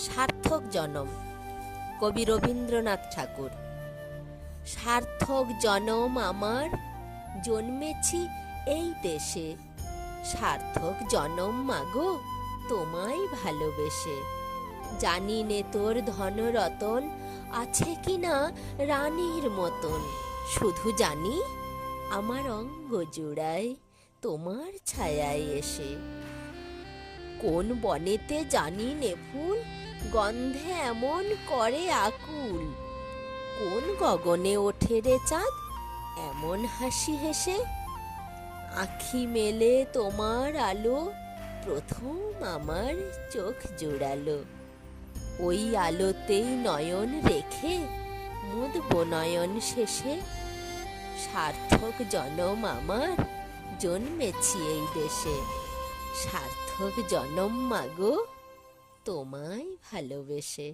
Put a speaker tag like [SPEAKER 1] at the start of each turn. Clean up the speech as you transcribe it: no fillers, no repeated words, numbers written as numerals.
[SPEAKER 1] সার্থক জনম। কবি রবীন্দ্রনাথ ঠাকুর। সার্থক জনম আমার, জন্মেছি এই দেশে। সার্থক জনম মাগো, তোমায় ভালোবেসে। জানি নে তোর ধনরতন আছে কিনা রানীর মতন, শুধু জানি আমার অঙ্গ জুড়ায় তোমার ছায়ায় এসে। কোন বনেতে জানি নে ফুল গন্ধে এমন করে আকুল, কোন গগনে ওঠে রে চাঁদ এমন হাসি হেসে। আখি মেলে তোমার আলো প্রথম আমার চোখ জুড়ালো, ওই আলোতেই নয়ন রেখে মুদব নয়ন শেষে। সার্থক জনম আমার, জন্মেছি এই দেশে। সার্থক জনম মাগো, তোমায় ভালোবেসে।